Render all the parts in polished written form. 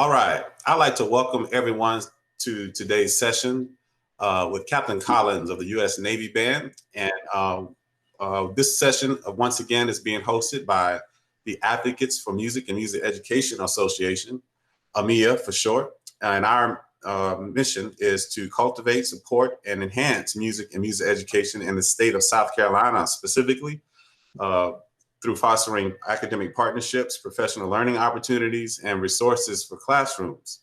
All right. I'd like to welcome everyone to today's session with Captain Collins of the U.S. Navy Band. And this session, once again, is being hosted by the Advocates for Music and Music Education Association, AMMEA for short. And our mission is to cultivate, support, and enhance music and music education in the state of South Carolina, specifically through fostering academic partnerships, professional learning opportunities, and resources for classrooms.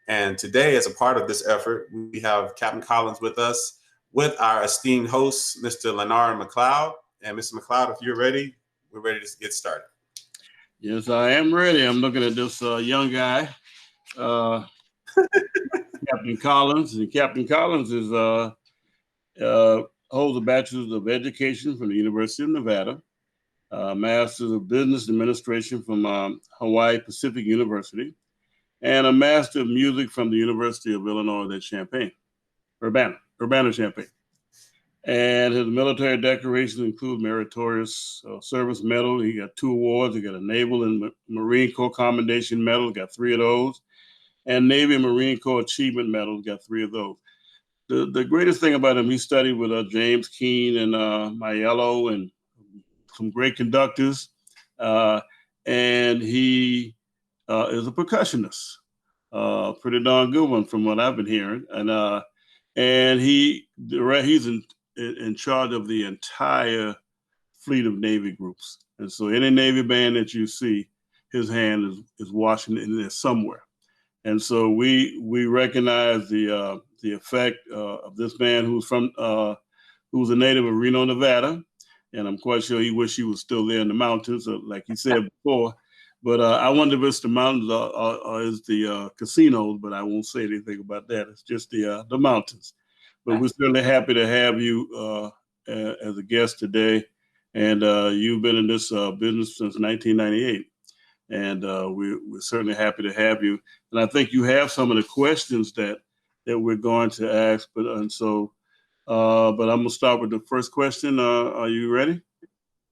And today, as a part of this effort, we have Captain Collins with us, with our esteemed host, Mr. Linard McCloud. And Mr. McCloud, if you're ready, we're ready to get started. Yes, I am ready. I'm looking at this young guy, Captain Collins. And Captain Collins is holds a Bachelor's of Education from the University of Nevada, Master's of Business Administration from Hawaii Pacific University, and a Master of Music from the University of Illinois at Champaign, Urbana-Champaign. And his military decorations include Meritorious Service Medal. He got 2 awards. He got a Naval and Marine Corps Commendation Medal, got 3 of those. And Navy and Marine Corps Achievement Medal, got 3 of those. The greatest thing about him, he studied with James Keene and Maiello and some great conductors. And he is a percussionist, pretty darn good one from what I've been hearing. And he's in charge of the entire fleet of Navy groups. And so any Navy band that you see, his hand is washing in there somewhere. And so we recognize the effect of this man who's a native of Reno, Nevada. And I'm quite sure he wished he was still there in the mountains, like he said before. But I wonder if it's the mountains or is the casinos, but I won't say anything about that. It's just the mountains. But we're certainly happy to have you as a guest today. And you've been in this business since 1998. And we're certainly happy to have you. And I think you have some of the questions that we're going to ask. But I'm going to start with the first question. Are you ready?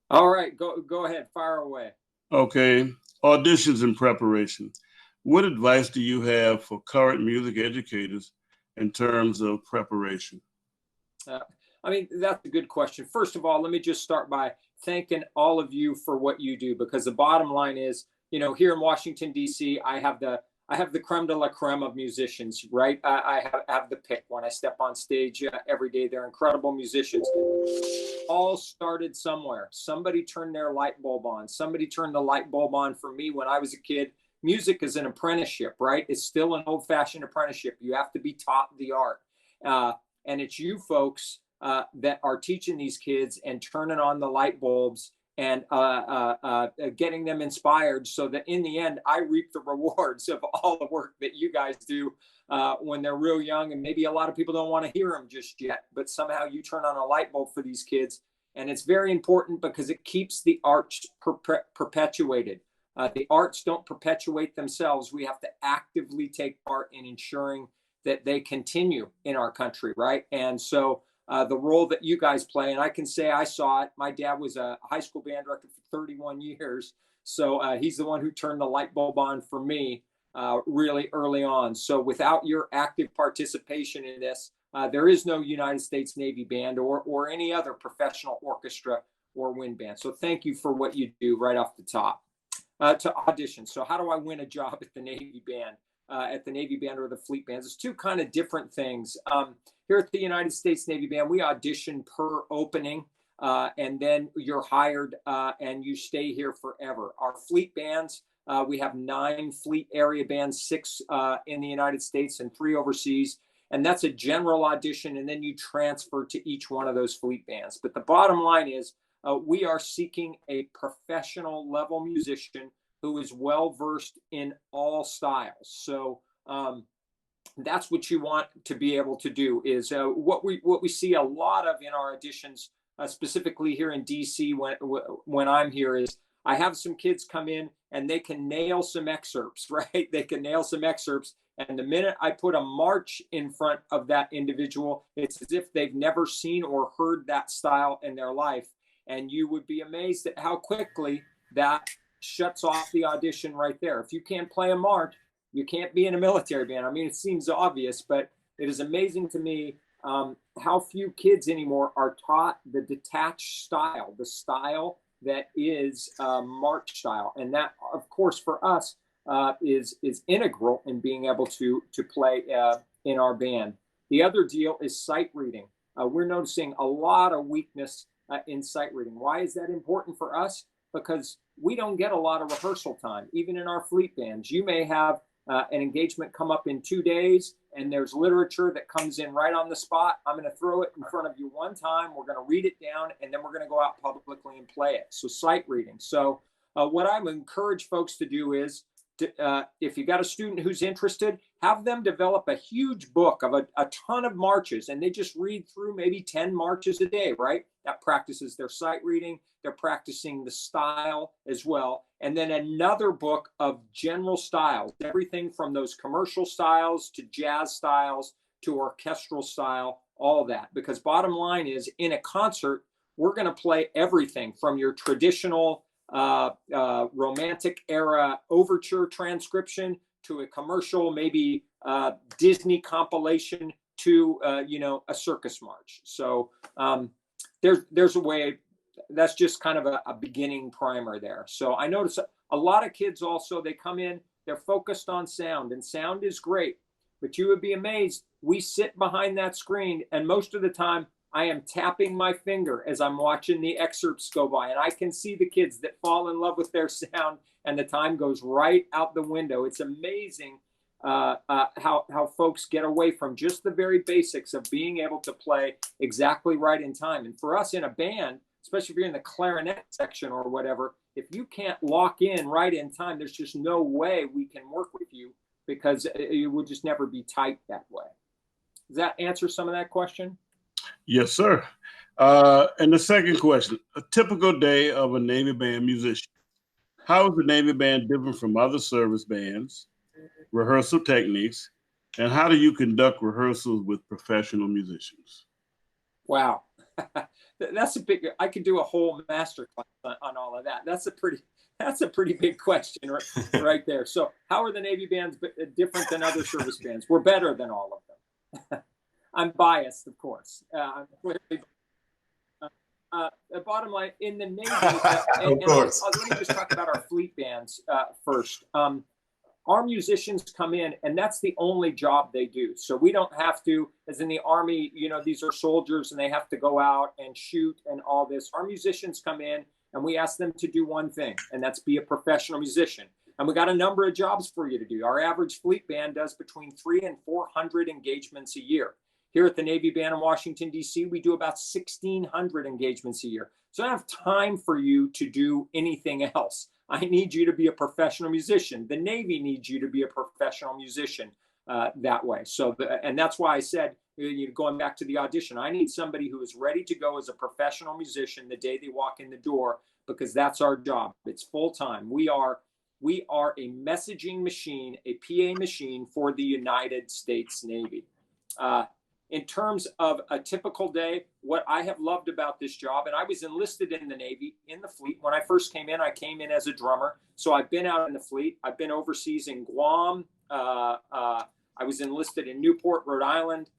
All right, go ahead, fire away. Okay, auditions and preparation. What advice do you have for current music educators in terms of preparation? I mean, that's a good question. First of all, let me just start by thanking all of you for what you do, because the bottom line is, here in Washington, D.C., I have the creme de la creme of musicians, right? I have the pick when I step on stage every day. They're incredible musicians. All started somewhere. Somebody turned their light bulb on. Somebody turned the light bulb on for me when I was a kid. Music is an apprenticeship, right? It's still an old-fashioned apprenticeship. You have to be taught the art. And it's you folks that are teaching these kids and turning on the light bulbs and getting them inspired, so that in the end, I reap the rewards of all the work that you guys do when they're real young. And maybe a lot of people don't want to hear them just yet, but somehow you turn on a light bulb for these kids. And it's very important because it keeps the arts perpetuated. The arts don't perpetuate themselves. We have to actively take part in ensuring that they continue in our country, right? And so the role that you guys play, and I can say I saw it. My dad was a high school band director for 31 years. So he's the one who turned the light bulb on for me really early on. So without your active participation in this, there is no United States Navy Band or any other professional orchestra or wind band. So thank you for what you do right off the top. To audition. So how do I win a job at the Navy Band? At the Navy Band or the Fleet Bands? It's 2 kind of different things. Here at the United States Navy Band, we audition per opening, and then you're hired and you stay here forever. Our Fleet Bands, we have 9 Fleet area bands, 6 in the United States and 3 overseas. And that's a general audition, and then you transfer to each one of those Fleet Bands. But the bottom line is we are seeking a professional level musician who is well-versed in all styles. So that's what you want to be able to do is what we see a lot of in our auditions, specifically here in DC when I'm here, is I have some kids come in and they can nail some excerpts, right? They can nail some excerpts. And the minute I put a march in front of that individual, it's as if they've never seen or heard that style in their life. And you would be amazed at how quickly that shuts off the audition right there. If you can't play a march, You can't be in a military band. I mean, it seems obvious, but it is amazing to me how few kids anymore are taught the detached style, the style that is march style. And that, of course, for us is integral in being able to play in our band. The other deal is sight reading. We're noticing a lot of weakness in sight reading. Why is that important for us? Because we don't get a lot of rehearsal time. Even in our fleet bands, you may have an engagement come up in 2 days, and there's literature that comes in right on the spot. I'm going to throw it in front of you one time. We're going to read it down, and then we're going to go out publicly and play it. So sight reading. So what I would encourage folks to do is, if you got a student who's interested, have them develop a huge book of a ton of marches, and they just read through maybe 10 marches a day, right? That practices their sight reading. They're practicing the style as well. And then another book of general styles, everything from those commercial styles to jazz styles to orchestral style, all that. Because bottom line is, in a concert, we're going to play everything from your traditional romantic era overture transcription to a commercial, maybe Disney compilation to a circus march. So there's a way. That's just kind of a beginning primer there. So I notice a lot of kids also, they come in, they're focused on sound, and sound is great, but you would be amazed. We sit behind that screen, and most of the time I am tapping my finger as I'm watching the excerpts go by, and I can see the kids that fall in love with their sound, and the time goes right out the window. It's amazing how folks get away from just the very basics of being able to play exactly right in time. And for us in a band, especially if you're in the clarinet section or whatever, if you can't lock in right in time, there's just no way we can work with you, because it would just never be tight that way. Does that answer some of that question? Yes, sir. And the second question, a typical day of a Navy band musician. How is the Navy band different from other service bands, rehearsal techniques, and how do you conduct rehearsals with professional musicians? Wow. That's a big, I could do a whole masterclass on all of that. That's a pretty big question right there. So how are the Navy bands different than other service bands? We're better than all of them. I'm biased, of course. I'm clearly, bottom line, in the Navy, of course. let me just talk about our fleet bands first. Our musicians come in, and that's the only job they do. So we don't have to, as in the Army, these are soldiers and they have to go out and shoot and all this. Our musicians come in and we ask them to do one thing, and that's be a professional musician. And we got a number of jobs for you to do. Our average fleet band does between 300 and 400 engagements a year. Here at the Navy Band in Washington, D.C., we do about 1,600 engagements a year. So I don't have time for you to do anything else. I need you to be a professional musician. The Navy needs you to be a professional musician that way. So, and that's why I said, going back to the audition, I need somebody who is ready to go as a professional musician the day they walk in the door, because that's our job. It's full time. We are a messaging machine, a PA machine for the United States Navy. In terms of a typical day, what I have loved about this job, and I was enlisted in the Navy, in the fleet. When I first came in, I came in as a drummer. So I've been out in the fleet. I've been overseas in Guam. I was enlisted in Newport, Rhode Island.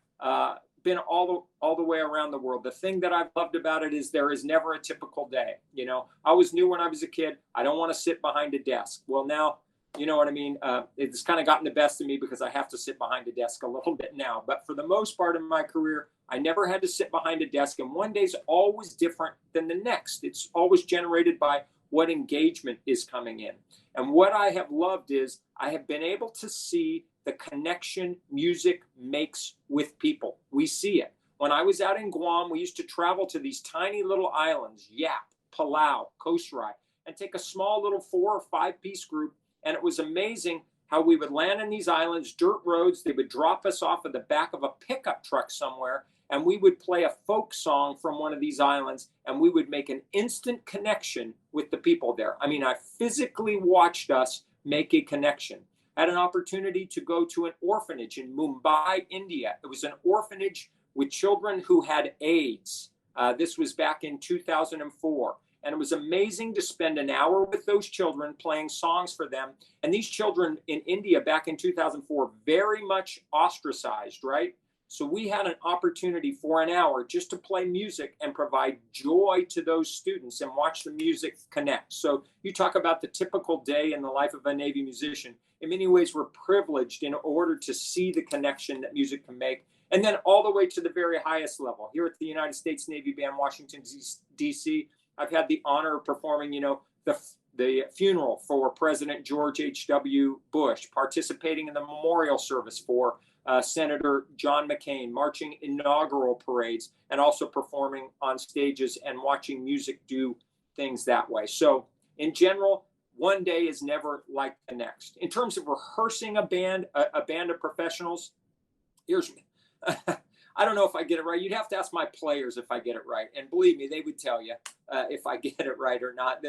Been all the way around the world. The thing that I've loved about it is there is never a typical day. I always knew when I was a kid, I don't want to sit behind a desk. Well, now, you know what I mean? It's kind of gotten the best of me because I have to sit behind a desk a little bit now. But for the most part of my career, I never had to sit behind a desk. And one day's always different than the next. It's always generated by what engagement is coming in. And what I have loved is I have been able to see the connection music makes with people. We see it. When I was out in Guam, we used to travel to these tiny little islands, Yap, Palau, Kosrae, and take a small little 4 or 5 piece group. And it was amazing how we would land in these islands, dirt roads. They would drop us off at the back of a pickup truck somewhere, and we would play a folk song from one of these islands, and we would make an instant connection with the people there. I mean, I physically watched us make a connection. I had an opportunity to go to an orphanage in Mumbai, India. It was an orphanage with children who had AIDS. This was back in 2004. And it was amazing to spend an hour with those children playing songs for them. And these children in India back in 2004, very much ostracized, right? So we had an opportunity for an hour just to play music and provide joy to those students and watch the music connect. So you talk about the typical day in the life of a Navy musician. In many ways, we're privileged in order to see the connection that music can make. And then all the way to the very highest level. Here at the United States Navy Band, Washington, D.C., I've had the honor of performing, the funeral for President George H.W. Bush, participating in the memorial service for Senator John McCain, marching inaugural parades, and also performing on stages and watching music do things that way. So in general, one day is never like the next. In terms of rehearsing a band of professionals, here's, I don't know if I get it right. You'd have to ask my players if I get it right. And believe me, they would tell you if I get it right or not.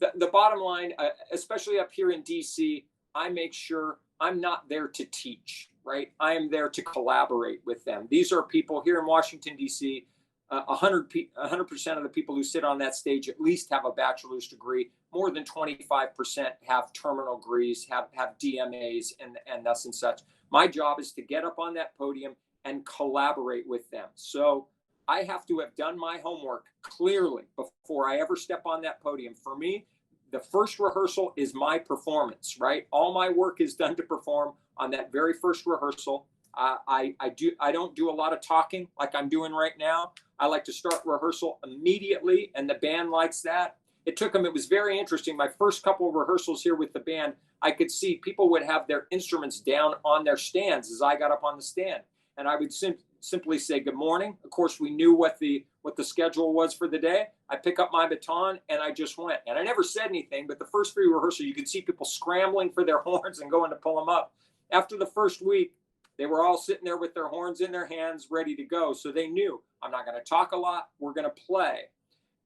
The bottom line, especially up here in DC, I make sure I'm not there to teach, right? I am there to collaborate with them. These are people here in Washington, D.C., 100% of the people who sit on that stage at least have a bachelor's degree. More than 25% have terminal degrees, have DMAs and thus and such. My job is to get up on that podium and collaborate with them. So I have to have done my homework clearly before I ever step on that podium. For me, the first rehearsal is my performance, right? All my work is done to perform on that very first rehearsal. I don't do a lot of talking like I'm doing right now. I like to start rehearsal immediately, and the band likes that. It was very interesting. My first couple of rehearsals here with the band, I could see people would have their instruments down on their stands as I got up on the stand. And I would simply say, good morning. Of course, we knew what the schedule was for the day. I pick up my baton and I just went. And I never said anything, but the first three rehearsals, you could see people scrambling for their horns and going to pull them up. After the first week, they were all sitting there with their horns in their hands, ready to go. So they knew, I'm not going to talk a lot. We're going to play.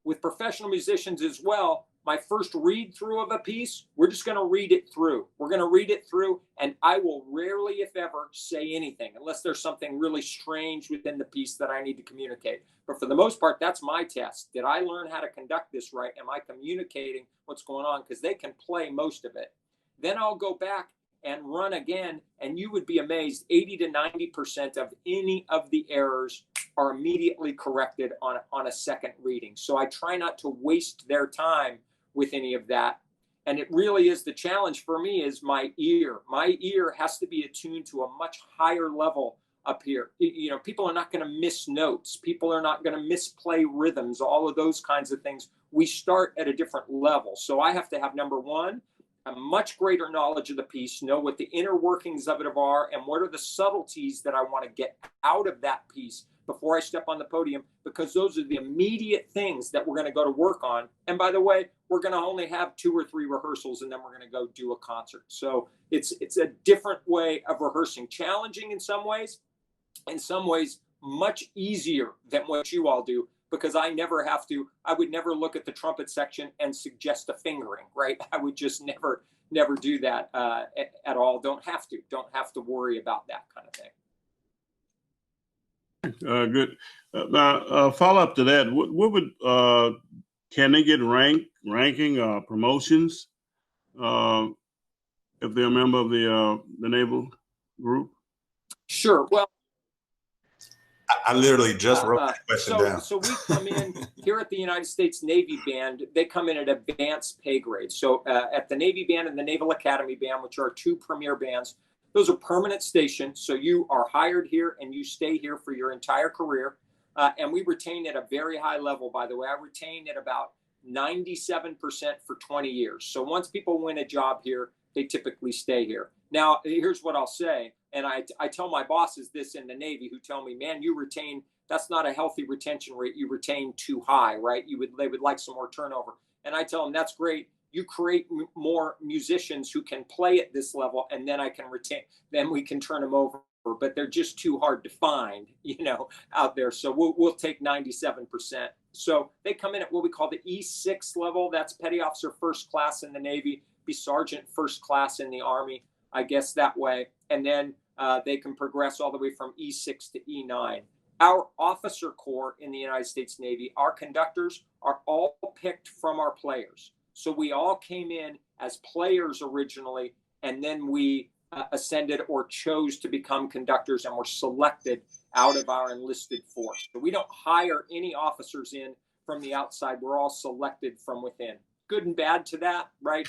With professional musicians as well, my first read through of a piece, we're just going to read it through. We're going to read it through, and I will rarely, if ever, say anything unless there's something really strange within the piece that I need to communicate. But for the most part, that's my test. Did I learn how to conduct this right? Am I communicating what's going on? Because they can play most of it. Then I'll go back and run again, and you would be amazed, 80 to 90% of any of the errors are immediately corrected on a second reading. So I try not to waste their time with any of that. And it really is the challenge for me is my ear. My ear has to be attuned to a much higher level up here. People are not going to miss notes. People are not going to misplay rhythms, all of those kinds of things. We start at a different level. So I have to have, number one, a much greater knowledge of the piece, know what the inner workings of it are, and what are the subtleties that I want to get out of that piece before I step on the podium, because those are the immediate things that we're going to go to work on. And by the way, we're going to only have 2 or 3 rehearsals, and then we're going to go do a concert. So it's a different way of rehearsing, challenging in some ways much easier than what you all do, because I would never look at the trumpet section and suggest a fingering, right? I would just never do that at all. Don't have to worry about that kind of thing. Good. Now, follow up to that. What would can they get ranking promotions if they're a member of the naval group? Sure. Well, I literally just wrote that question down. So we come in here at the United States Navy Band. They come in at advanced pay grade. So at the Navy Band and the Naval Academy Band, which are 2 premier bands, those are permanent stations. So you are hired here and you stay here for your entire career. And we retain at a very high level, by the way. I retain at about 97% for 20 years. So once people win a job here, they typically stay here. Now, here's what I'll say. And I tell my bosses this in the Navy, who tell me, man, that's not a healthy retention rate. You retain too high, right? They would like some more turnover. And I tell them, that's great. You create more musicians who can play at this level, and then then we can turn them over. But they're just too hard to find, out there. So we'll take 97%. So they come in at what we call the E6 level. That's Petty Officer First Class in the Navy, be Sergeant First Class in the Army, I guess that way. And then they can progress all the way from E6 to E9. Our officer corps in the United States Navy, our conductors are all picked from our players. So we all came in as players originally, and then we ascended or chose to become conductors and were selected out of our enlisted force. So we don't hire any officers in from the outside. We're all selected from within. Good and bad to that, right?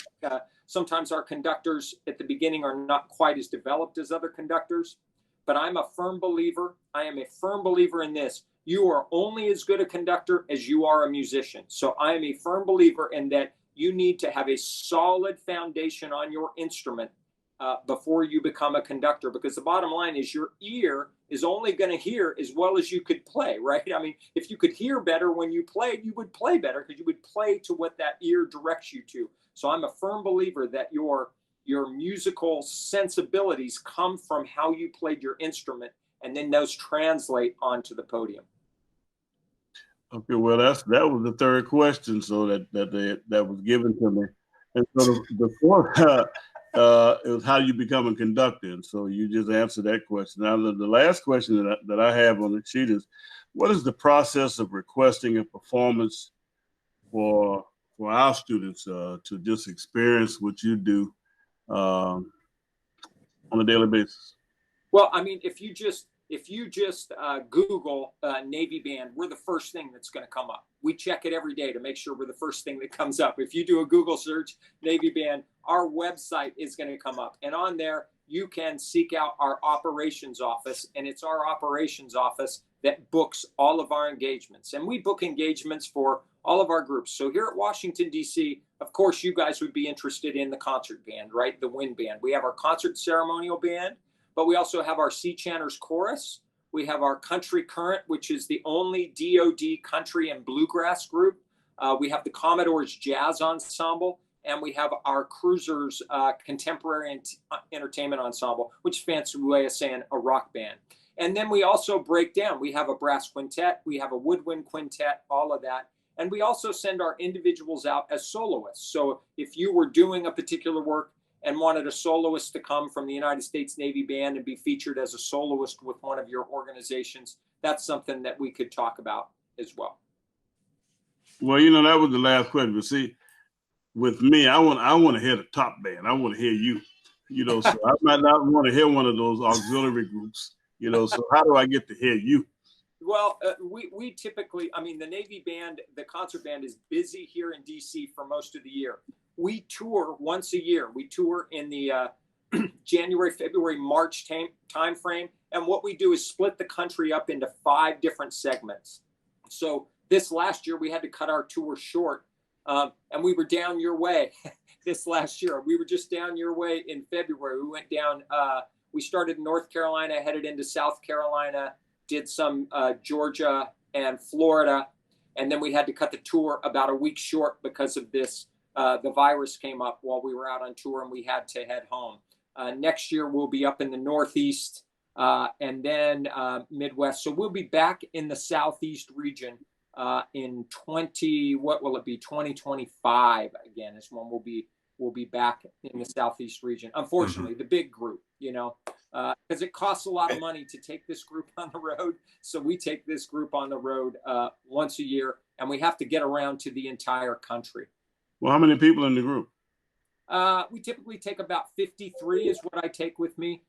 Sometimes our conductors at the beginning are not quite as developed as other conductors, but I'm a firm believer. I am a firm believer in this. You are only as good a conductor as you are a musician. So I am a firm believer in that you need to have a solid foundation on your instrument before you become a conductor, because the bottom line is your ear is only going to hear as well as you could play, right? I mean, if you could hear better when you played, you would play better because you would play to what that ear directs you to. So I'm a firm believer that your musical sensibilities come from how you played your instrument, and then those translate onto the podium. Okay, well, that was the third question, so that was given to me, and so the fourth it was how you become a conductor, and so you just answered that question. Now, the last question that I have on the sheet is, what is the process of requesting a performance for our students to just experience what you do on a daily basis? Well, I mean, if you just Google Navy Band, we're the first thing that's going to come up. We check it every day to make sure we're the first thing that comes up. If you do a Google search, Navy Band, our website is going to come up. And on there, you can seek out our operations office. And it's our operations office that books all of our engagements. And we book engagements for all of our groups. So here at Washington, D.C., of course, you guys would be interested in the concert band, right? The wind band. We have our concert ceremonial band. But we also have our Sea Chanters Chorus. We have our Country Current, which is the only DoD country and bluegrass group. We have the Commodores Jazz Ensemble, and we have our Cruisers Contemporary Entertainment Ensemble, which is a fancy way of saying a rock band. And then we also break down. We have a brass quintet, we have a woodwind quintet, all of that. And we also send our individuals out as soloists. So if you were doing a particular work and wanted a soloist to come from the United States Navy Band and be featured as a soloist with one of your organizations, that's something that we could talk about as well. Well, that was the last question. But see, with me, I want to hear the top band. I want to hear you. So I might not want to hear one of those auxiliary groups. So how do I get to hear you? Well, we typically, I mean, the Navy Band, the concert band is busy here in DC for most of the year. We tour once a year. We tour in the January, February, March time frame. And what we do is split the country up into 5 different segments. So this last year, we had to cut our tour short. And we were down your way this last year. We were just down your way in February. We went down, we started in North Carolina, headed into South Carolina, did some Georgia and Florida. And then we had to cut the tour about a week short because of this. The virus came up while we were out on tour and we had to head home. Next year, we'll be up in the Northeast and then Midwest. So we'll be back in the Southeast region in 2025 again is when we'll be back in the Southeast region. Unfortunately, the big group, because it costs a lot of money to take this group on the road. So we take this group on the road once a year, and we have to get around to the entire country. Well, how many people in the group? We typically take about 53 is what I take with me,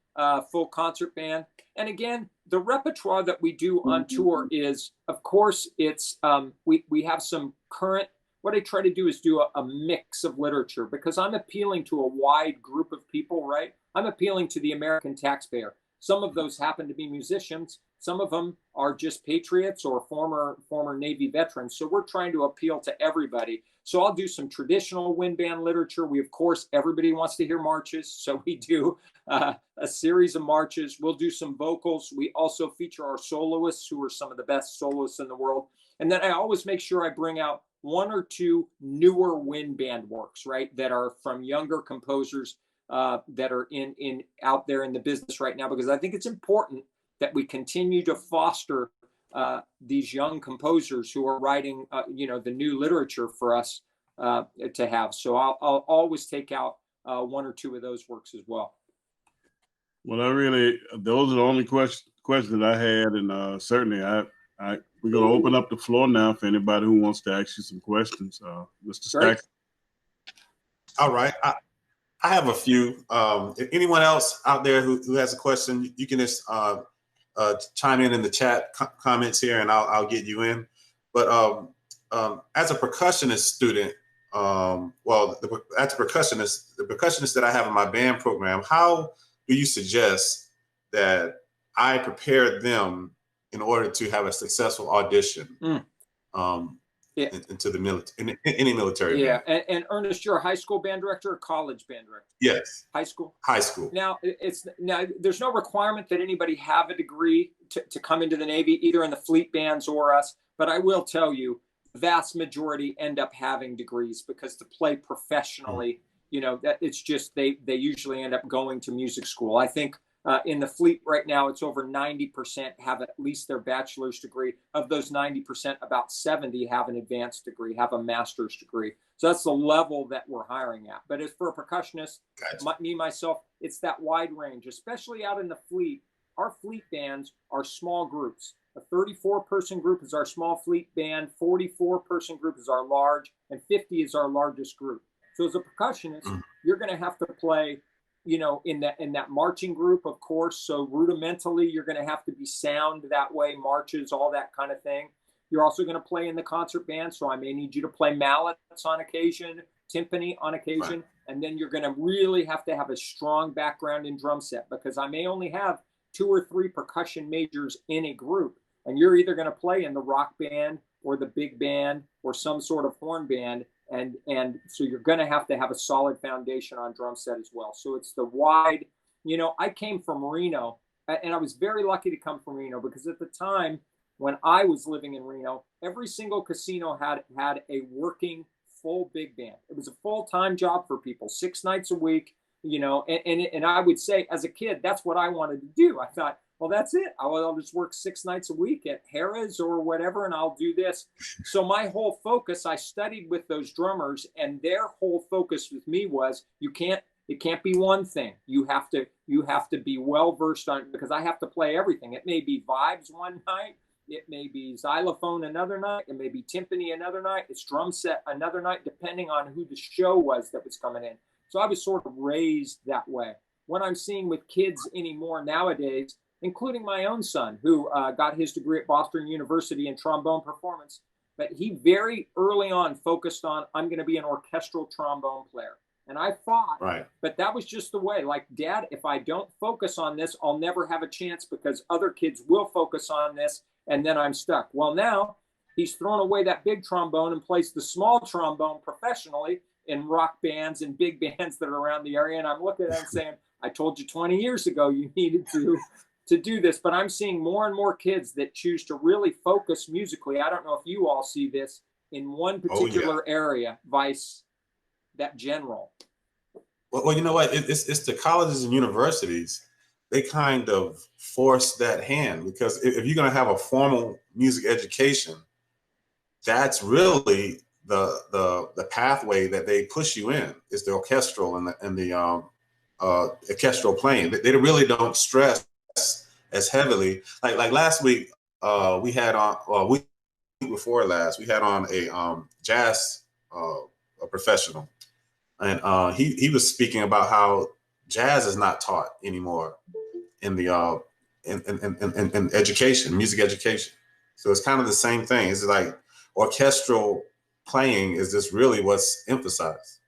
full concert band. And again, the repertoire that we do on tour is, of course, it's we have some current. What I try to do is do a mix of literature because I'm appealing to a wide group of people, right? I'm appealing to the American taxpayer. Some of those happen to be musicians. Some of them are just patriots or former Navy veterans. So we're trying to appeal to everybody. So I'll do some traditional wind band literature. We, of course, everybody wants to hear marches. So we do a series of marches. We'll do some vocals. We also feature our soloists, who are some of the best soloists in the world. And then I always make sure I bring out 1 or 2 newer wind band works, right, that are from younger composers that are in out there in the business right now, because I think it's important that we continue to foster these young composers who are writing, the new literature for us to have. So I'll always take out 1 or 2 of those works as well. Well, those are the only questions that I had, and certainly I We're going to open up the floor now for anybody who wants to ask you some questions. Mr. Stack. All right. I have a few. If anyone else out there who has a question, you can just chime in the chat comments here, and I'll get you in. But as a percussionist student, as a percussionist, the percussionists that I have in my band program, how do you suggest that I prepare them in order to have a successful audition into the military, in any military band? And Ernest, you're a high school band director or college band director? Yes. High school? High school. Now, there's no requirement that anybody have a degree to come into the Navy, either in the fleet bands or us. But I will tell you, the vast majority end up having degrees, because to play professionally, that it's just they usually end up going to music school. I think in the fleet right now, it's over 90% have at least their bachelor's degree. Of those 90%, about 70 have an advanced degree, have a master's degree. So that's the level that we're hiring at. But as for a percussionist, myself, it's that wide range, especially out in the fleet. Our fleet bands are small groups. A 34-person group is our small fleet band, 44-person group is our large, and 50 is our largest group. So as a percussionist, you're going to have to play, in that marching group, of course. So rudimentally, you're going to have to be sound that way, marches, all that kind of thing. You're also going to play in the concert band, so I may need you to play mallets on occasion, timpani on occasion, and then you're going to really have to have a strong background in drum set, because I may only have 2 or 3 percussion majors in a group. And you're either going to play in the rock band or the big band or some sort of horn band. And so you're going to have a solid foundation on drum set as well. So it's the wide, I came from Reno, and I was very lucky to come from Reno, because at the time when I was living in Reno, every single casino had a working full big band. It was a full-time job for people, 6 nights a week, and I would say as a kid, that's what I wanted to do. I thought, well, that's it. I'll just work 6 nights a week at Harrah's or whatever, and I'll do this. So my whole focus, I studied with those drummers, and their whole focus with me was, it can't be one thing. You have to be well versed on it, because I have to play everything. It may be vibes one night, it may be xylophone another night, it may be timpani another night, it's drum set another night, depending on who the show was that was coming in. So I was sort of raised that way. What I'm seeing with kids anymore nowadays, including my own son, who got his degree at Boston University in trombone performance. But he very early on focused on, I'm going to be an orchestral trombone player. And I fought, but that was just the way. Like, Dad, if I don't focus on this, I'll never have a chance, because other kids will focus on this, and then I'm stuck. Well, now he's thrown away that big trombone and plays the small trombone professionally in rock bands and big bands that are around the area. And I'm looking at him saying, I told you 20 years ago you needed to do this. But I'm seeing more and more kids that choose to really focus musically. I don't know if you all see this in one particular area, vice that general. Well, you know what? It's the colleges and universities. They kind of force that hand, because if you're going to have a formal music education, that's really the pathway that they push you in, is the orchestral and the orchestral playing. They really don't stress as heavily. Like last week, we had on, week before last, we had on a jazz a professional, and he was speaking about how jazz is not taught anymore in the in education, music education. So it's kind of the same thing. It's like orchestral playing is just really what's emphasized.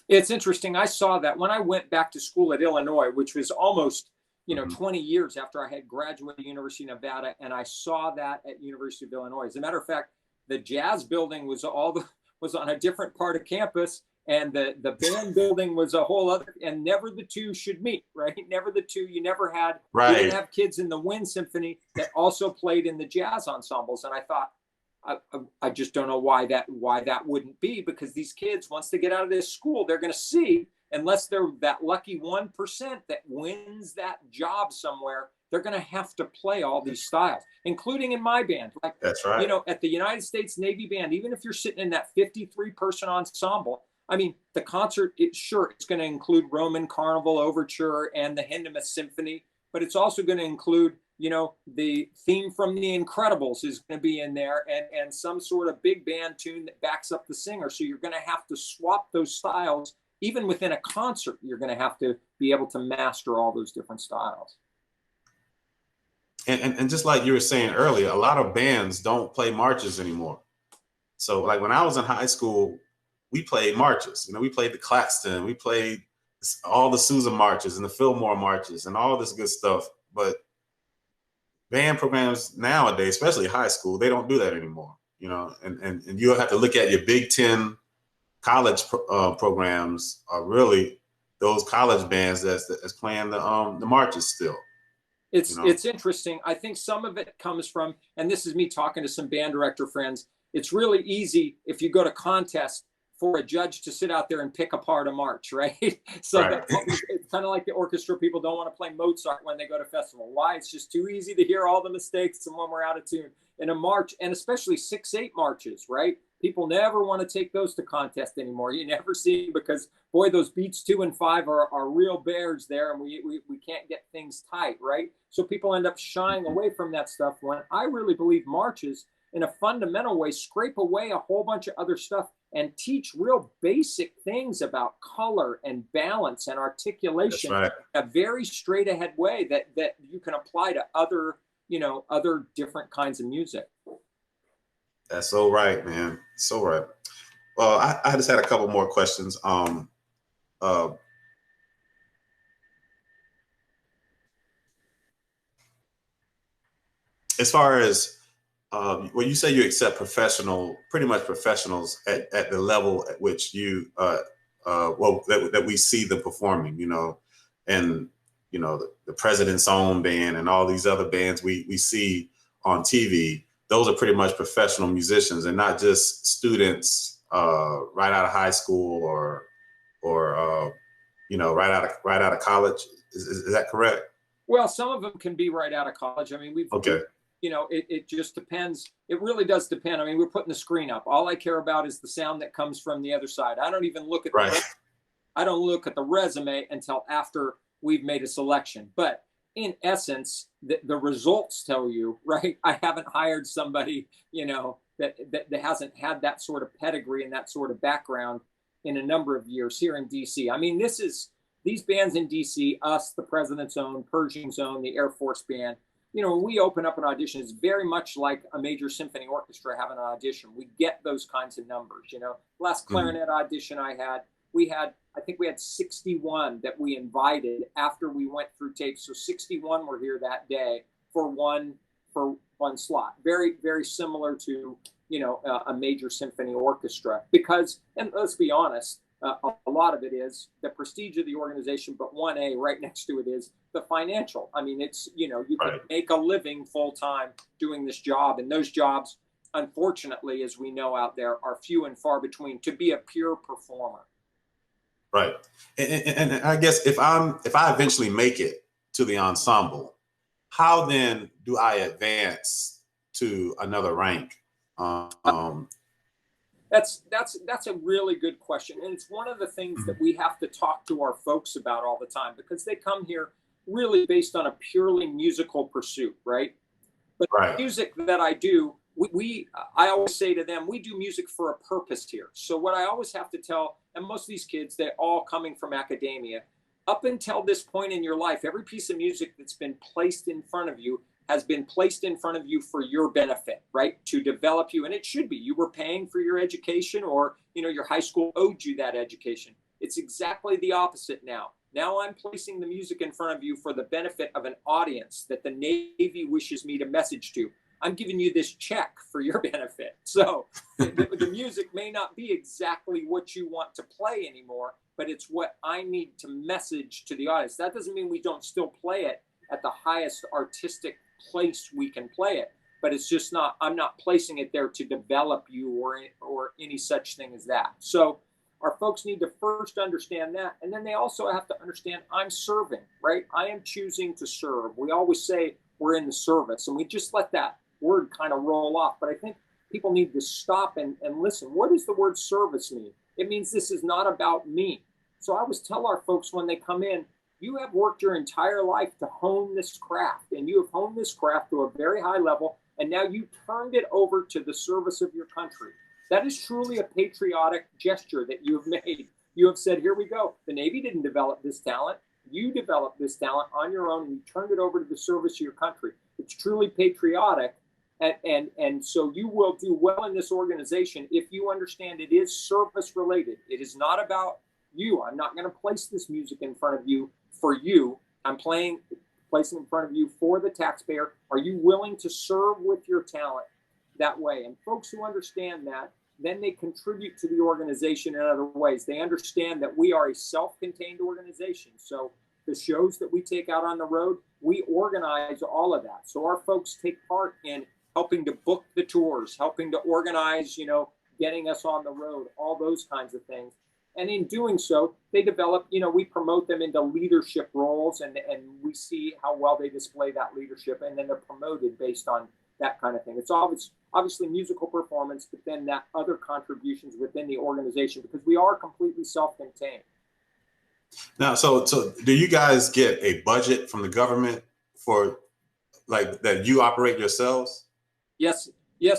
It's interesting. I saw that when I went back to school at Illinois, which was almost 20 years after I had graduated University of Nevada, and I saw that at University of Illinois. As a matter of fact, the jazz building was on a different part of campus, and the band building was a whole other, and never the two should meet, right? Never the two. You never had, you didn't have kids in the Wind Symphony that also played in the jazz ensembles. And I thought, I just don't know why that wouldn't be, because these kids, once they get out of this school, they're going to see, unless they're that lucky 1% that wins that job somewhere, they're going to have to play all these styles, including in my band. Like, that's right. At the United States Navy Band, even if you're sitting in that 53-person ensemble, I mean, the concert, it's going to include Roman Carnival Overture and the Hindemith Symphony, but it's also going to include you know, the theme from The Incredibles is going to be in there, and some sort of big band tune that backs up the singer. So you're going to have to swap those styles. Even within a concert, you're going to have to be able to master all those different styles. And just like you were saying earlier, a lot of bands don't play marches anymore. So like when I was in high school, we played marches. You know, we played the Claxton, we played all the Sousa marches and the Fillmore marches and all this good stuff. But band programs nowadays, especially high school, they don't do that anymore. You know, and you'll have to look at your Big Ten college programs are really those college bands that's playing the marches still. It's interesting. I think some of it comes from, and this is me talking to some band director friends, it's really easy if you go to contests for a judge to sit out there and pick apart a march, right? So right. It's kind of like the orchestra people don't want to play Mozart when they go to festival. Why? It's just too easy to hear all the mistakes and when we're out of tune. In a march, and especially 6/8 marches, right? People never want to take those to contest anymore. You never see them because, boy, those beats 2 and 5 are real bears there, and we can't get things tight, right? So people end up shying away from that stuff, when I really believe marches, in a fundamental way, scrape away a whole bunch of other stuff and teach real basic things about color and balance and articulation. That's right. A very straight ahead way that you can apply to other different kinds of music. That's so right, man. So right. Well, I just had a couple more questions. As far as well, you say you accept pretty much professionals at the level at which you that we see them performing, you know, and you know the President's Own band and all these other bands we see on TV. Those are pretty much professional musicians and not just students right out of high school or you know right out of college. Is that correct? Well, some of them can be right out of college. I mean, you know, it just depends. It really does depend. I mean, we're putting the screen up. All I care about is the sound that comes from the other side. I don't even look at I don't look at the resume until after we've made a selection. But in essence, the results tell you, right? I haven't hired somebody, you know, that hasn't had that sort of pedigree and that sort of background in a number of years here in DC. I mean, these bands in DC, us, the President's Own, Pershing's Own, the Air Force Band, you know, when we open up an audition, it's very much like a major symphony orchestra having an audition. We get those kinds of numbers, you know. Last clarinet audition I think we had 61 that we invited after we went through tapes. So 61 were here that day for one slot. Very, very similar to, you know, a major symphony orchestra. Because, and let's be honest, a lot of it is the prestige of the organization, but 1A right next to it is the financial. I mean, it's, you know, you can make a living full time doing this job, and those jobs, unfortunately, as we know out there, are few and far between to be a pure performer. Right. And I guess if I eventually make it to the ensemble, how then do I advance to another rank? That's a really good question. And it's one of the things that we have to talk to our folks about all the time, because they come here really based on a purely musical pursuit, right? But the music that I do, I always say to them, we do music for a purpose here. So what I always have to tell, and most of these kids, they're all coming from academia, up until this point in your life, every piece of music that's been placed in front of you has been placed in front of you for your benefit, right? To develop you. And it should be. You were paying for your education, or, you know, your high school owed you that education. It's exactly the opposite now. Now I'm placing the music in front of you for the benefit of an audience that the Navy wishes me to message to. I'm giving you this check for your benefit. So the music may not be exactly what you want to play anymore, but it's what I need to message to the audience. That doesn't mean we don't still play it at the highest artistic place we can play it, but it's just not, I'm not placing it there to develop you or any such thing as that. So our folks need to first understand that. And then they also have to understand I'm serving, right? I am choosing to serve. We always say we're in the service, and we just let that word kind of roll off. But I think people need to stop and listen. What does the word service mean? It means this is not about me. So I always tell our folks when they come in, You have worked your entire life to hone this craft, and you have honed this craft to a very high level, and now you turned it over to the service of your country. That is truly a patriotic gesture that you have made. You have said, here we go. The Navy didn't develop this talent. You developed this talent on your own, and you turned it over to the service of your country. It's truly patriotic. And so you will do well in this organization if you understand it is service related. It is not about you. I'm not going to place this music in front of you for you. I'm placing in front of you for the taxpayer. Are you willing to serve with your talent that way? And folks who understand that, then they contribute to the organization in other ways. They understand that we are a self-contained organization. So the shows that we take out on the road, we organize all of that. So our folks take part in helping to book the tours, helping to organize, getting us on the road, all those kinds of things. And in doing so, they develop, we promote them into leadership roles, and we see how well they display that leadership, and then they're promoted based on that kind of thing. It's obviously musical performance, but then that other contributions within the organization, because we are completely self-contained. Now, so do you guys get a budget from the government for like that you operate yourselves? Yes,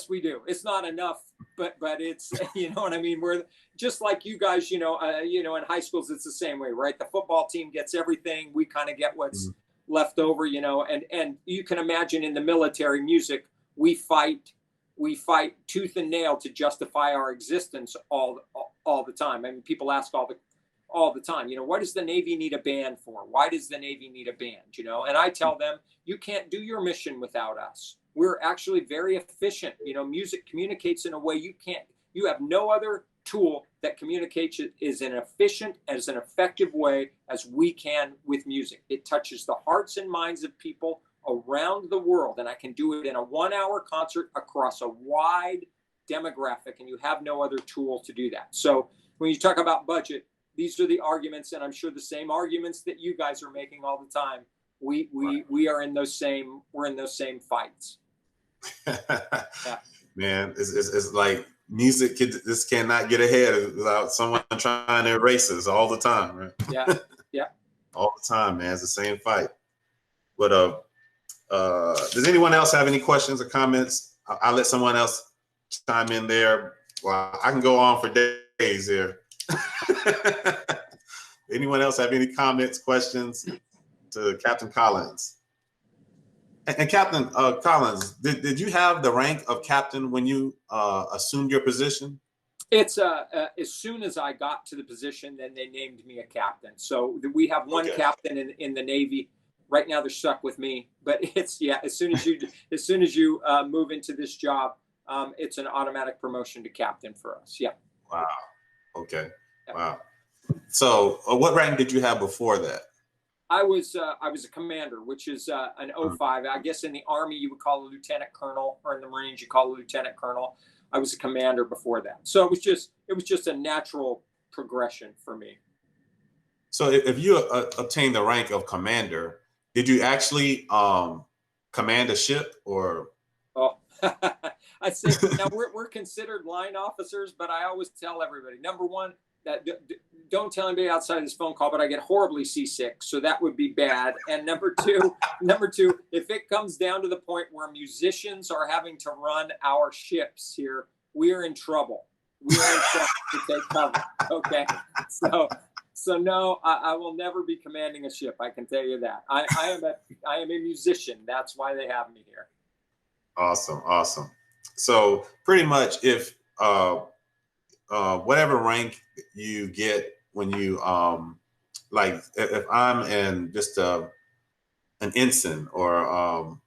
we do. It's not enough, but it's, you know what I mean? We're just like you guys, in high schools, it's the same way, right? The football team gets everything. We kind of get what's left over, and you can imagine in the military music, we fight tooth and nail to justify our existence all the time. I mean, people ask all the time, what does the Navy need a band for? Why does the Navy need a band? And I tell them, you can't do your mission without us. We're actually very efficient. Music communicates in a way you have no other tool that communicates as an effective way as we can with music. It touches the hearts and minds of people around the world. And I can do it in a 1-hour concert across a wide demographic, and you have no other tool to do that. So when you talk about budget, these are the arguments, and I'm sure the same arguments that you guys are making all the time. We are in those same fights. Yeah. Man, it's like music just cannot get ahead without someone trying to erase us all the time, right? Yeah. All the time, man. It's the same fight. But does anyone else have any questions or comments? I'll let someone else chime in there. Well, I can go on for days here. Anyone else have any comments, questions to Captain Collins? And Captain Collins, did you have the rank of captain when you assumed your position? It's as soon as I got to the position, then they named me a captain. So we have one captain in the Navy. Right now they're stuck with me, but it's as soon as you move into this job, it's an automatic promotion to captain for us. Yeah. Wow. Okay. Yeah. Wow. So what rank did you have before that? I was a commander, which is an 05. I guess in the Army you would call a lieutenant colonel, or in the Marines you call a lieutenant colonel. I was a commander before that, so it was just a natural progression for me. So if you obtained the rank of commander, did you actually command a ship, or? Oh, I say now we're considered line officers, but I always tell everybody, number one, that don't tell anybody outside this phone call, but I get horribly seasick, so that would be bad. And number two, if it comes down to the point where musicians are having to run our ships here, we're in trouble. We're in trouble to take cover. Okay, so no, I will never be commanding a ship. I can tell you that. I am a musician. That's why they have me here. Awesome. So pretty much, if whatever rank you get when you like, if I'm in just an ensign, or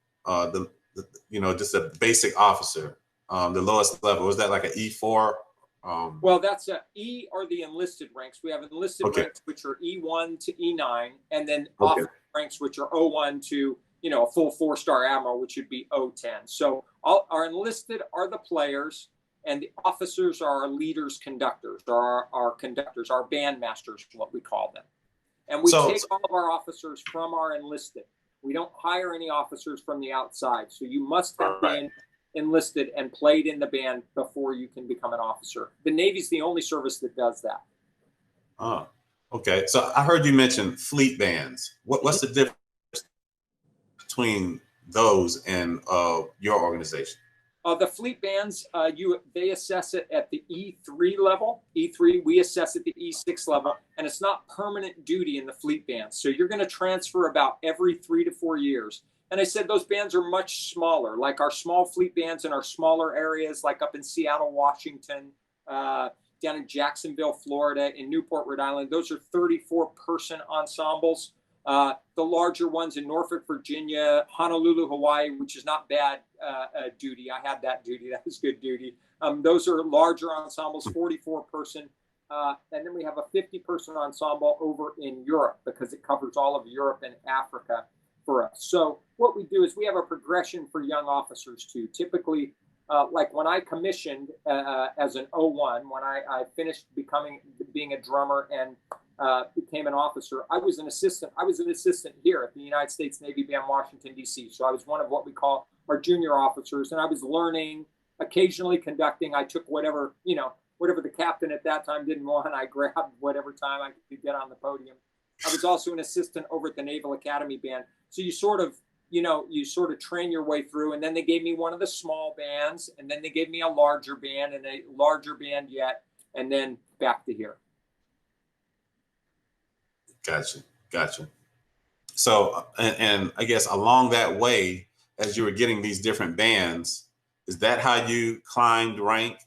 just a basic officer, the lowest level, is that like an E4? Well, that's a E are the enlisted ranks. We have enlisted ranks which are E1 to E9, and then officer ranks which are O1 to a full 4-star admiral, which would be O10. So our enlisted are the players, and the officers are our leaders, conductors, or our conductors, our bandmasters, what we call them. And we take all of our officers from our enlisted. We don't hire any officers from the outside. So you must have been enlisted and played in the band before you can become an officer. The Navy's the only service that does that. Okay, so I heard you mention fleet bands. What's the difference between those and your organization? The fleet bands, they assess it at the E3 level. E3, we assess at the E6 level, and it's not permanent duty in the fleet bands. So you're going to transfer about every 3 to 4 years. And I said those bands are much smaller, like our small fleet bands in our smaller areas, like up in Seattle, Washington, down in Jacksonville, Florida, in Newport, Rhode Island. Those are 34-person ensembles. The larger ones in Norfolk, Virginia, Honolulu, Hawaii, which is not bad duty. I had that duty. That was good duty. Those are larger ensembles, 44-person. And then we have a 50-person ensemble over in Europe because it covers all of Europe and Africa for us. So what we do is we have a progression for young officers too. Typically, like when I commissioned as an 01, when I finished being a drummer and became an officer, I was an assistant. I was an assistant here at the United States Navy Band, Washington, D.C. So I was one of what we call our junior officers, and I was learning, occasionally conducting. I took whatever the captain at that time didn't want. I grabbed whatever time I could get on the podium. I was also an assistant over at the Naval Academy Band. So you sort of train your way through, and then they gave me one of the small bands, and then they gave me a larger band and a larger band yet, and then back to here. Gotcha. So, and I guess along that way, as you were getting these different bands, is that how you climbed rank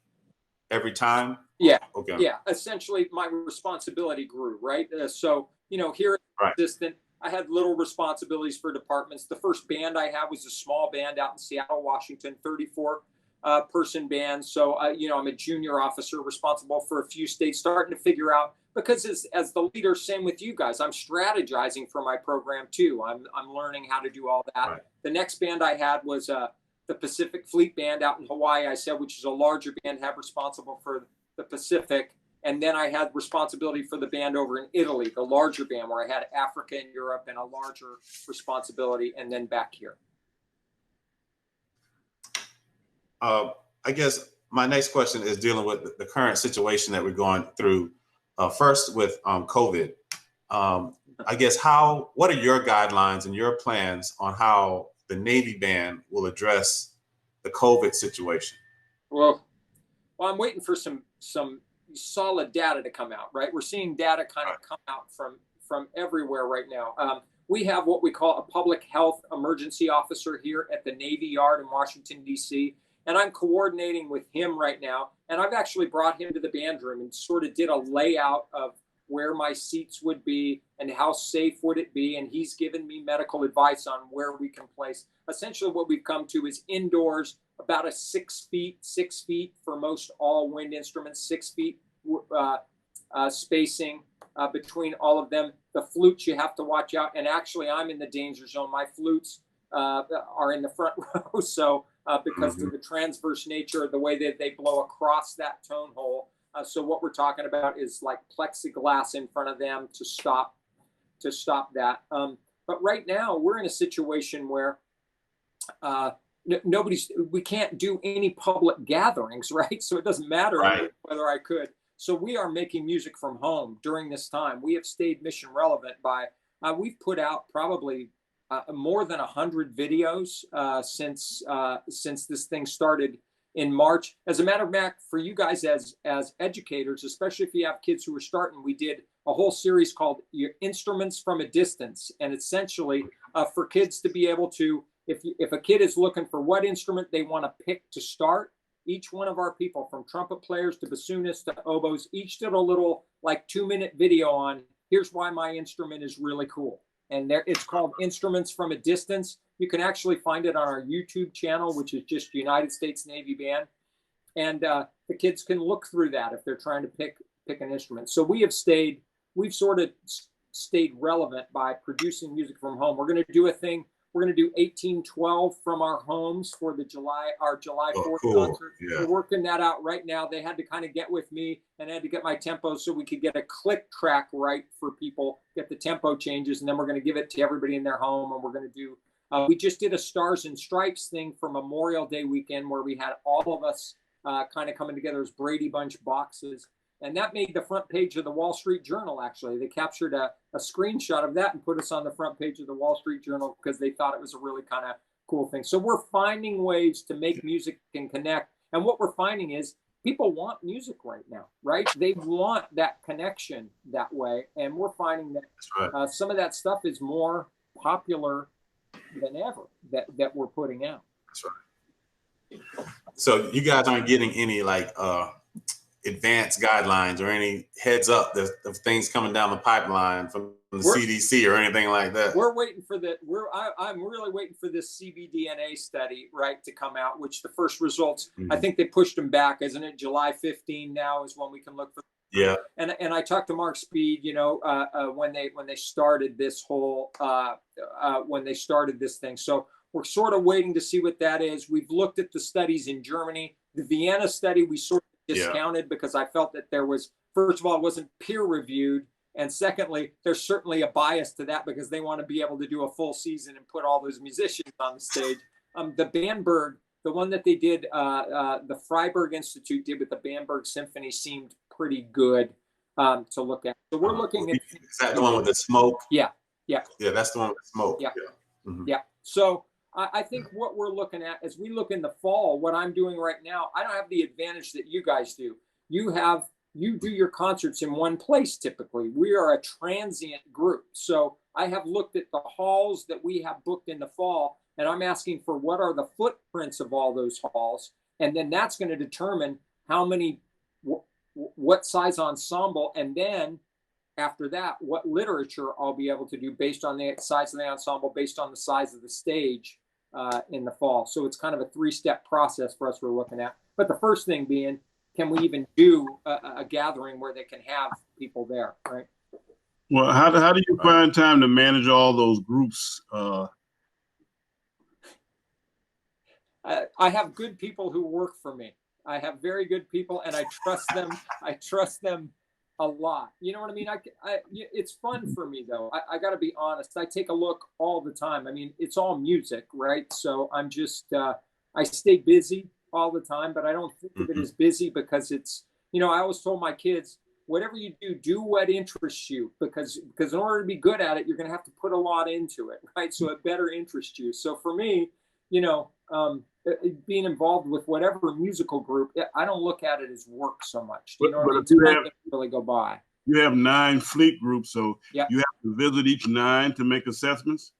every time? Yeah. Okay. Yeah. Essentially, my responsibility grew, right? So, here as assistant, I had little responsibilities for departments. The first band I had was a small band out in Seattle, Washington, 34-person band. So, I'm a junior officer responsible for a few states, starting to figure out, because as the leader, same with you guys, I'm strategizing for my program too. I'm learning how to do all that. Right. The next band I had was the Pacific Fleet Band out in Hawaii, I said, which is a larger band, have responsible for the Pacific. And then I had responsibility for the band over in Italy, the larger band, where I had Africa and Europe and a larger responsibility, and then back here. I guess my next question is dealing with the current situation that we're going through. First with COVID. I guess what are your guidelines and your plans on how the Navy Band will address the COVID situation? Well, I'm waiting for some solid data to come out, right? We're seeing data kind of come out from everywhere right now. We have what we call a public health emergency officer here at the Navy Yard in Washington, D.C., and I'm coordinating with him right now. And I've actually brought him to the band room and sort of did a layout of where my seats would be and how safe would it be. And he's given me medical advice on where we can place. Essentially what we've come to is indoors, about a 6 feet for most all wind instruments, 6 feet spacing between all of them. The flutes you have to watch out. And actually I'm in the danger zone. My flutes are in the front row. So because of the transverse nature of the way that they blow across that tone hole. So what we're talking about is like plexiglass in front of them to stop that. But right now we're in a situation where we can't do any public gatherings, right? So it doesn't matter whether I could. So we are making music from home during this time. We have stayed mission relevant by, we've put out probably more than 100 videos since this thing started in March. As a matter of fact, for you guys as educators, especially if you have kids who are starting, we did a whole series called Your Instruments from a Distance. And essentially for kids to be able to, if a kid is looking for what instrument they want to pick to start, each one of our people, from trumpet players to bassoonists to oboes, each did a little like 2-minute video on here's why my instrument is really cool. And it's called Instruments from a Distance. You can actually find it on our YouTube channel, which is just United States Navy Band. And the kids can look through that if they're trying to pick an instrument. So we've sort of stayed relevant by producing music from home. We're going to do a thing. We're going to do 1812 from our homes for our July 4th concert. Yeah. We're working that out right now. They had to kind of get with me and I had to get my tempo so we could get a click track right for people, get the tempo changes, and then we're going to give it to everybody in their home. And we're going to do, we just did a Stars and Stripes thing for Memorial Day weekend where we had all of us kind of coming together as Brady Bunch boxes. And that made the front page of the Wall Street Journal, actually. They captured a screenshot of that and put us on the front page of the Wall Street Journal because they thought it was a really kind of cool thing. So we're finding ways to make music and connect. And what we're finding is people want music right now, right? They want that connection that way. And we're finding that some of that stuff is more popular than ever that we're putting out. That's right. So you guys aren't getting any like advanced guidelines or any heads up of things coming down the pipeline from the CDC or anything like that? We're waiting for I'm really waiting for this cbDNA study, right, to come out, which the first results, I think they pushed them back, isn't it? July 15 now is when we can look for. Yeah. And I talked to Mark Speed, you know, when they started this whole, when they started this thing. So we're sort of waiting to see what that is. We've looked at the studies in Germany. The Vienna study we sort of discounted because I felt that there was, first of all, it wasn't peer reviewed. And secondly, there's certainly a bias to that because they want to be able to do a full season and put all those musicians on the stage. The Bamberg, the one that they did, the Freiburg Institute did with the Bamberg Symphony seemed pretty good to look at. So we're looking at. Is that the one with the smoke? Yeah. Yeah. Yeah, that's the one with the smoke. Yeah. Yeah. Mm-hmm. Yeah. So I think what we're looking at as we look in the fall, what I'm doing right now, I don't have the advantage that you guys do. You do your concerts in one place typically. We are a transient group. So I have looked at the halls that we have booked in the fall, and I'm asking for what are the footprints of all those halls. And then that's going to determine how many, what size ensemble, and then after that, what literature I'll be able to do based on the size of the ensemble, based on the size of the stage in the fall. So it's kind of a 3-step process for us we're looking at. But the first thing being, can we even do a gathering where they can have people there, right? Well, how do you find time to manage all those groups? I have good people who work for me. I have very good people, and I trust them. I trust them a lot. You know what I mean? It's fun for me, though. I got to be honest. I take a look all the time. I mean, it's all music, right? So I'm just, I stay busy all the time, but I don't think of it as busy because it's, you know, I always told my kids, whatever you do what interests you, because in order to be good at it, you're going to have to put a lot into it, right? So it better interest you. So for me, you know, being involved with whatever musical group, I don't look at it as work so much. You know what I mean? You have, really go by. You have 9 fleet groups, so yep. You have to visit each 9 to make assessments?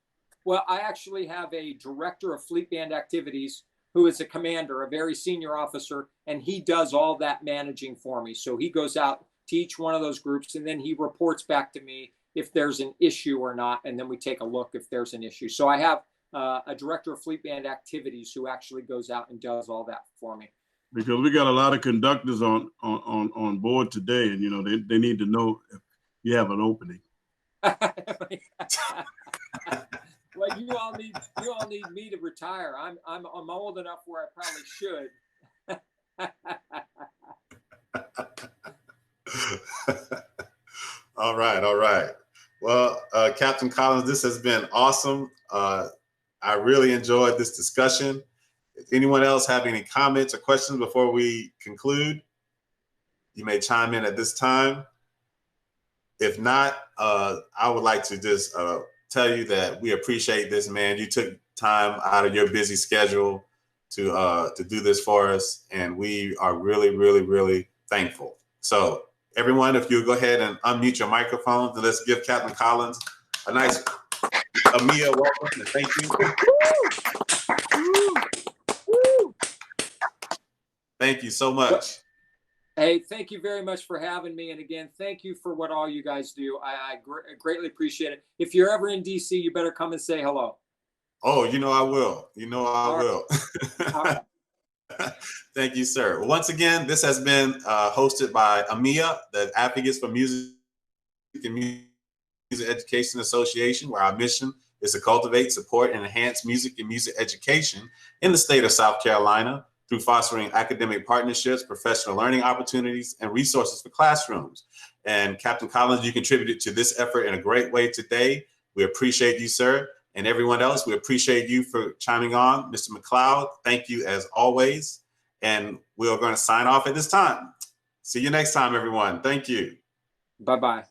Well, I actually have a director of fleet band activities who is a commander, a very senior officer, and he does all that managing for me. So he goes out to each one of those groups, and then he reports back to me if there's an issue or not, and then we take a look if there's an issue. So I have a director of fleet band activities who actually goes out and does all that for me. Because we got a lot of conductors on board today, and you know they need to know if you have an opening. Well, you all need me to retire. I'm old enough where I probably should. All right. Well, Captain Collins, this has been awesome. I really enjoyed this discussion. If anyone else have any comments or questions before we conclude, you may chime in at this time. If not, I would like to just tell you that we appreciate this, man. You took time out of your busy schedule to do this for us, and we are really, really, really thankful. So everyone, if you'll go ahead and unmute your microphones, and let's give Captain Collins a nice AMMEA welcome and thank you. Thank you so much. Hey, thank you very much for having me. And again, thank you for what all you guys do. I greatly appreciate it. If you're ever in DC, you better come and say hello. Oh, you know I will. You know I will. All right. Thank you, sir. Well, once again, this has been hosted by AMMEA, the Advocates for Music and Music Education Association, where our mission is to cultivate, support, and enhance music and music education in the state of South Carolina through fostering academic partnerships, professional learning opportunities, and resources for classrooms. And Captain Collins, you contributed to this effort in a great way today. We appreciate you, sir. And everyone else, we appreciate you for chiming on. Mr. McCloud, thank you as always. And we are going to sign off at this time. See you next time, everyone. Thank you. Bye-bye.